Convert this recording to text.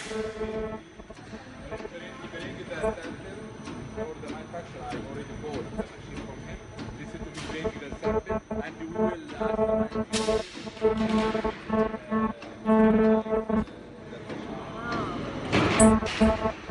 Bring the sample or the manufacturer. I already bought the machine from him. They said to me bring the sample and we will ask the engineer to make the machine. Wow.